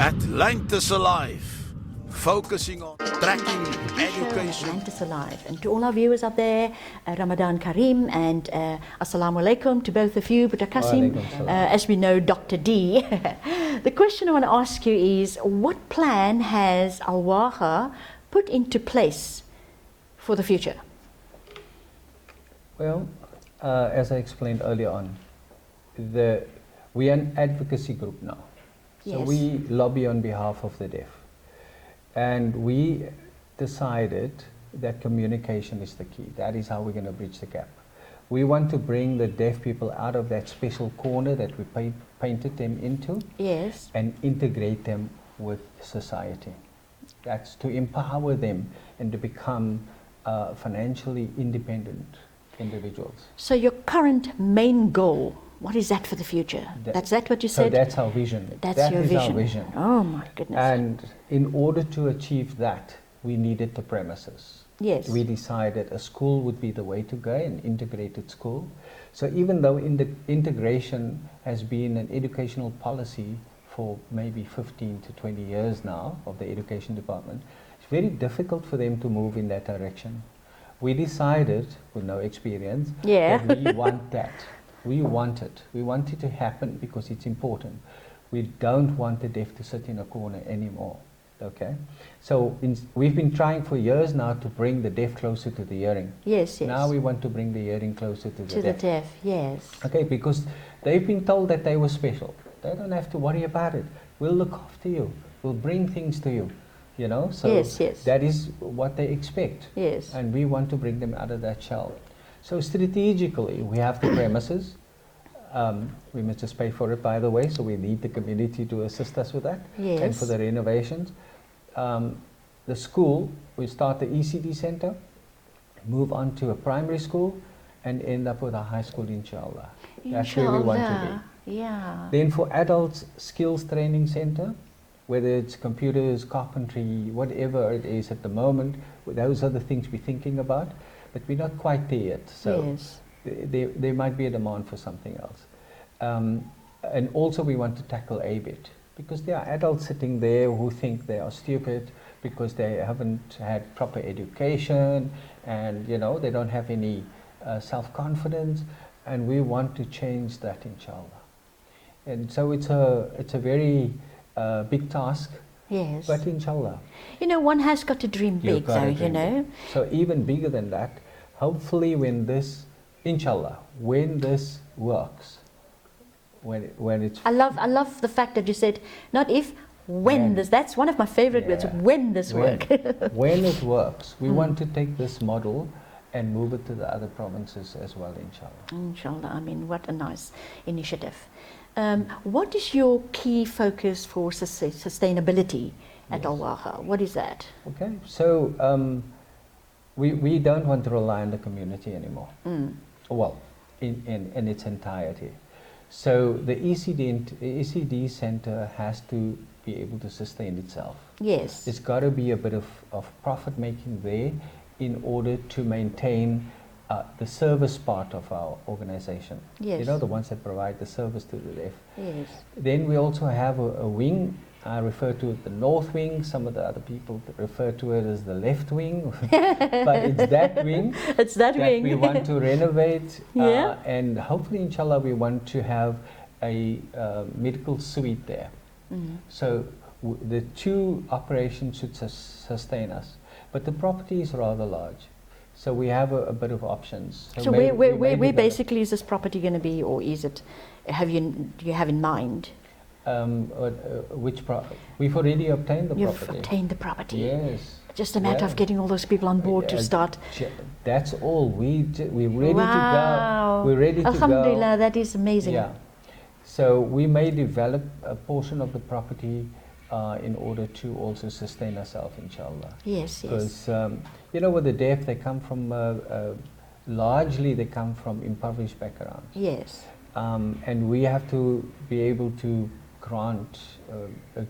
Atlantis Alive, focusing on tracking education. Atlantis Alive. And to all our viewers out there, Ramadan Kareem and Assalamu alaikum to both of you, Buddha Qasim, as we know, Dr. D. The question I want to ask you is, what plan has Alwaagah put into place for the future? Well, as I explained earlier on, we are an advocacy group now. So Yes. we lobby on behalf of the deaf. And we decided that communication is the key. That is how we're going to bridge the gap. We want to bring the deaf people out of that special corner that we painted them into. Yes. And integrate them with society. That's to empower them and to become financially independent individuals. So your current main goal, what is that for the future? That's what you said? So that's our vision. That's your vision. Our vision. Oh my goodness. And in order to achieve that, we needed the premises. Yes. We decided a school would be the way to go, an integrated school. So even though integration has been an educational policy for maybe 15 to 20 years now of the education department, it's very difficult for them to move in that direction. We decided, with no experience, that we want that. We want it. We want it to happen because it's important. We don't want the deaf to sit in a corner anymore. Okay? So we've been trying for years now to bring the deaf closer to the hearing. Yes, yes. Now we want to bring the hearing closer to the deaf. To the deaf, yes. Okay, because they've been told that they were special. They don't have to worry about it. We'll look after you. We'll bring things to you. You know? So Yes, yes. that is what they expect. Yes. And we want to bring them out of that shell. So strategically, we have the premises. We must just pay for it, by the way, so we need the community to assist us with that. Yes. And for the renovations. The school, we start the ECD center, move on to a primary school, and end up with a high school, inshallah. That's where we want to be. Yeah. Then for adults, skills training center, whether it's computers, carpentry, whatever it is at the moment, those are the things we're thinking about, but we're not quite there yet. So Yes. there might be a demand for something else. And also we want to tackle ABIT, because there are adults sitting there who think they are stupid because they haven't had proper education and they don't have any self-confidence, and we want to change that, inshallah. And so it's a very big task. Yes. But inshallah. One has got to dream big, though, So even bigger than that, hopefully when this, inshallah, when this works, when it's... I love the fact that you said, not if, when this, that's one of my favorite words, when this works. When it works, we want to take this model and move it to the other provinces as well, inshallah. Inshallah, I mean, what a nice initiative. What is your key focus for sustainability at Alwaagah? What is that? Okay, so we don't want to rely on the community anymore. Well, in its entirety. So the ECD center has to be able to sustain itself. Yes. There's got to be a bit of profit making there in order to maintain the service part of our organization. Yes. The ones that provide the service to the deaf. Yes. Then we also have a wing. I refer to it the north wing. Some of the other people refer to it as the left wing. But it's that wing. It's that wing. We want to renovate. Yeah. And hopefully, inshallah, we want to have a medical suite there. So the two operations should sustain us. But the property is rather large. So we have a bit of options. So where basically is this property going to be, or is it, do you have in mind? We've already obtained the property. You've obtained the property. Yes. Just a matter of getting all those people on board to start. That's all. We're ready to Wow. go. We're ready to go. Alhamdulillah, that is amazing. Yeah. So we may develop a portion of the property in order to also sustain ourselves, inshallah. Yes, yes. Because with the deaf, they come from largely they come from impoverished backgrounds. Yes. And we have to be able to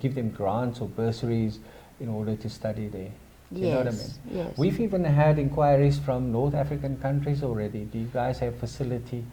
give them grants or bursaries in order to study there. You know what I mean? Yes. We've even had inquiries from North African countries already. Do you guys have facility,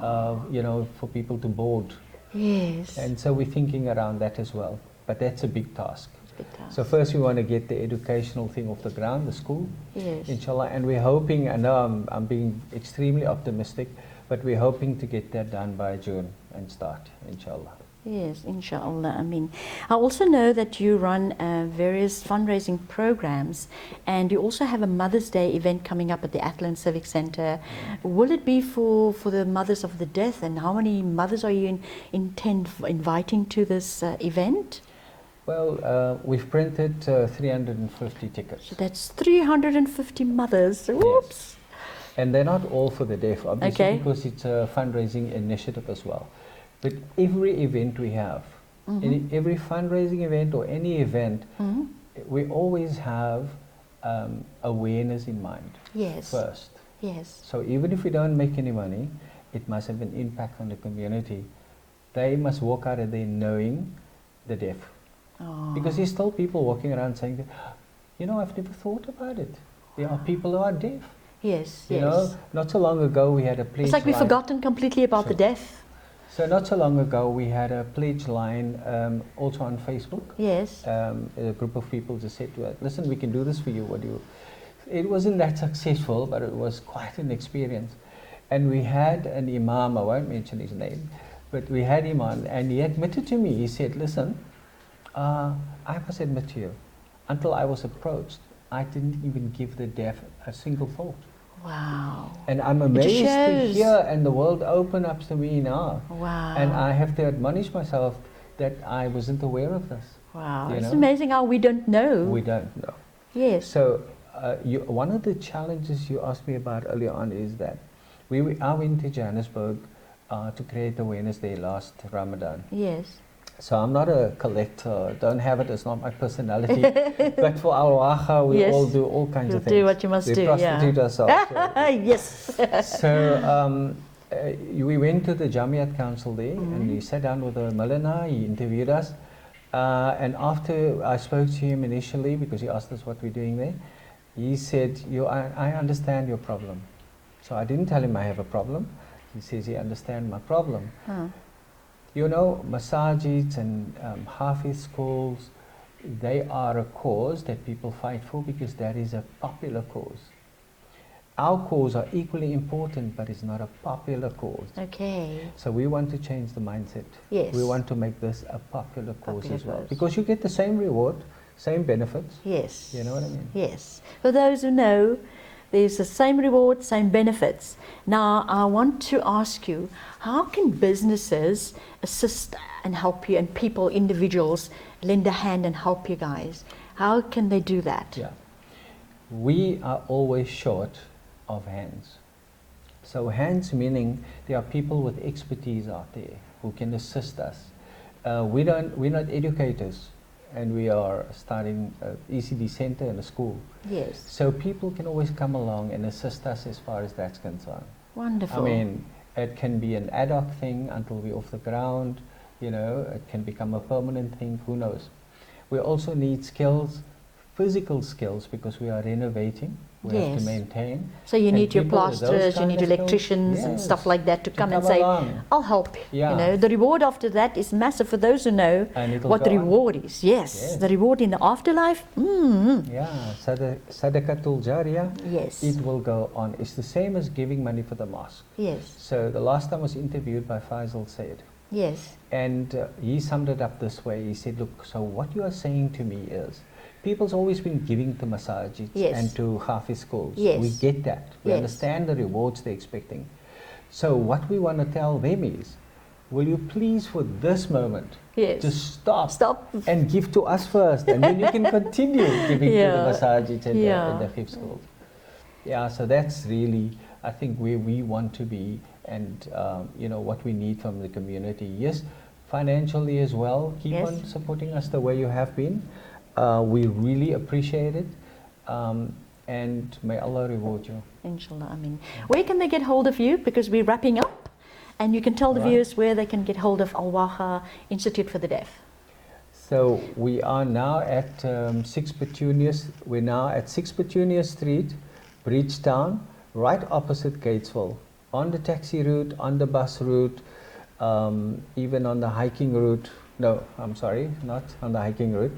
for people to board? Yes. And so we're thinking around that as well. but that's a big task. Big task. So first we want to get the educational thing off the ground, the school, Yes. inshallah, and we're hoping, I know I'm being extremely optimistic, but we're hoping to get that done by June and start, inshallah. Yes, inshallah. I mean, I also know that you run various fundraising programs, and you also have a Mother's Day event coming up at the Athlone Civic Centre. Will it be for the mothers of the deaf, and how many mothers are you intend inviting to this event? Well, we've printed 350 tickets. So that's 350 mothers. Whoops. Yes. And they're not all for the deaf, obviously, Okay. because it's a fundraising initiative as well. But every event we have, every fundraising event or any event, we always have awareness in mind Yes. first. Yes. So even if we don't make any money, it must have an impact on the community. They must walk out of there knowing the deaf. Oh. Because there's still people walking around saying, that, you know, I've never thought about it. There are people who are deaf. Yes. You Yes. know, not so long ago we had a pledge It's like we've line. forgotten completely about the deaf. So not so long ago we had a pledge line also on Facebook. Yes. A group of people just said to us, listen, we can do this for you. What do you? It wasn't that successful, but it was quite an experience. And we had an imam, I won't mention his name, but we had him on, and he admitted to me, he said, listen, I must admit to you, until I was approached, I didn't even give the deaf a single thought. Wow. And I'm amazed to shows. hear, and the world open up to me now. Wow. And I have to admonish myself that I wasn't aware of this. Wow. You It's know? amazing how we don't know. We don't know. Yes. So one of the challenges you asked me about earlier on is that I went to Johannesburg to create awareness there last Ramadan. Yes. So I'm not a collector, don't have it, it's not my personality. But for Alwaagah, we Yes. all do all kinds You'll of things. do what you must we do, prostitute yeah. ourselves. Yes. So we went to the Jamiat Council there, and we sat down with the Mulana, he interviewed us. And after I spoke to him initially, because he asked us what we're doing there, he said, I understand your problem. So I didn't tell him I have a problem. He says he understands my problem. Huh. You know, masajids and Hafiz schools, they are a cause that people fight for because that is a popular cause. Our cause are equally important, but it's not a popular cause. Okay. So we want to change the mindset. Yes. We want to make this a popular cause Popular as well. cause. Because you get the same reward, same benefits. Yes. You know what I mean? Yes. For those who know, there's the same reward, same benefits. Now, I want to ask you, how can businesses assist and help you, and people, individuals, lend a hand and help you guys? How can they do that? Yeah. We are always short of hands. So hands meaning there are people with expertise out there who can assist us. We're not educators, and we are starting an ECD center and a school. Yes. So people can always come along and assist us as far as that's concerned. Wonderful. I mean, it can be an ad hoc thing until we're off the ground, you know, it can become a permanent thing, who knows. We also need skills, physical skills, because we are renovating, we have Yes. to maintain. So you And need your people with those plasterers, you kind need of skills, electricians and yes, stuff like that to come and come say, along. I'll help. Yeah. You know, the reward after that is massive for those who know And it'll what the go on. reward is. Yes. Yes. The reward in the afterlife. Yeah, sadaqatul jariyah, Yes. it will go on. It's the same as giving money for the mosque. Yes. So the last time I was interviewed by Faisal Said, Yes. and he summed it up this way. He said, look, so what you are saying to me is, people's always been giving to masajids Yes. and to Hafiz schools. Yes. We get that. We Yes. understand the rewards they're expecting. So what we want to tell them is, will you please for this moment Yes. just stop Stop. and give to us first, and then you can continue giving Yeah. to the masajids and Yeah. the Hifz schools. Yeah, so that's really, I think, where we want to be, and you know, what we need from the community. Yes, financially as well. Keep Yes. on supporting us the way you have been. We really appreciate it, and may Allah reward you. Inshallah. I mean, where can they get hold of you? Because we're wrapping up, and you can tell the Right. viewers where they can get hold of Alwaagah Institute for the Deaf. So we are now at 6 Petunias. We're now at 6 Petunia Street, Bridgetown, right opposite Gatesville, on the taxi route, on the bus route, even on the hiking route. No, I'm sorry, not on the hiking route.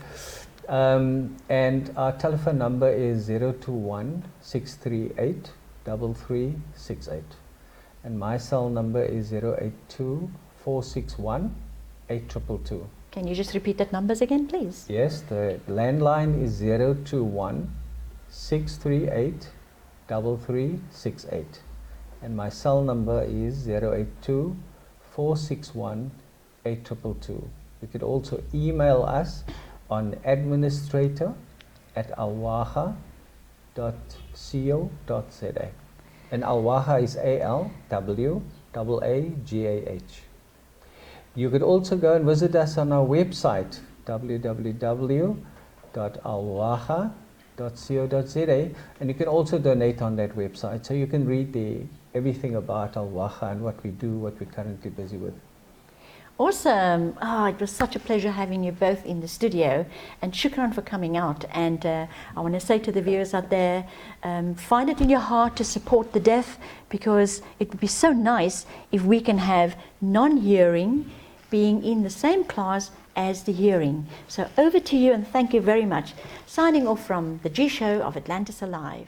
And our telephone number is 021 638 3368. And my cell number is 082 461 8222. Can you just repeat that numbers again, please? Yes, the landline is 021 638 3368. And my cell number is 082 461 8222. You could also email us on administrator@alwaagah.co.za. And Alwaagah is ALWAAGAH. You could also go and visit us on our website, www.alwaagah.co.za, and you can also donate on that website. So you can read everything about Alwaagah and what we do, what we're currently busy with. Awesome. It was such a pleasure having you both in the studio, and shukran for coming out. And I want to say to the viewers out there, find it in your heart to support the deaf, because it would be so nice if we can have non-hearing being in the same class as the hearing. So over to you, and thank you very much. Signing off from the G Show of Atlantis Alive.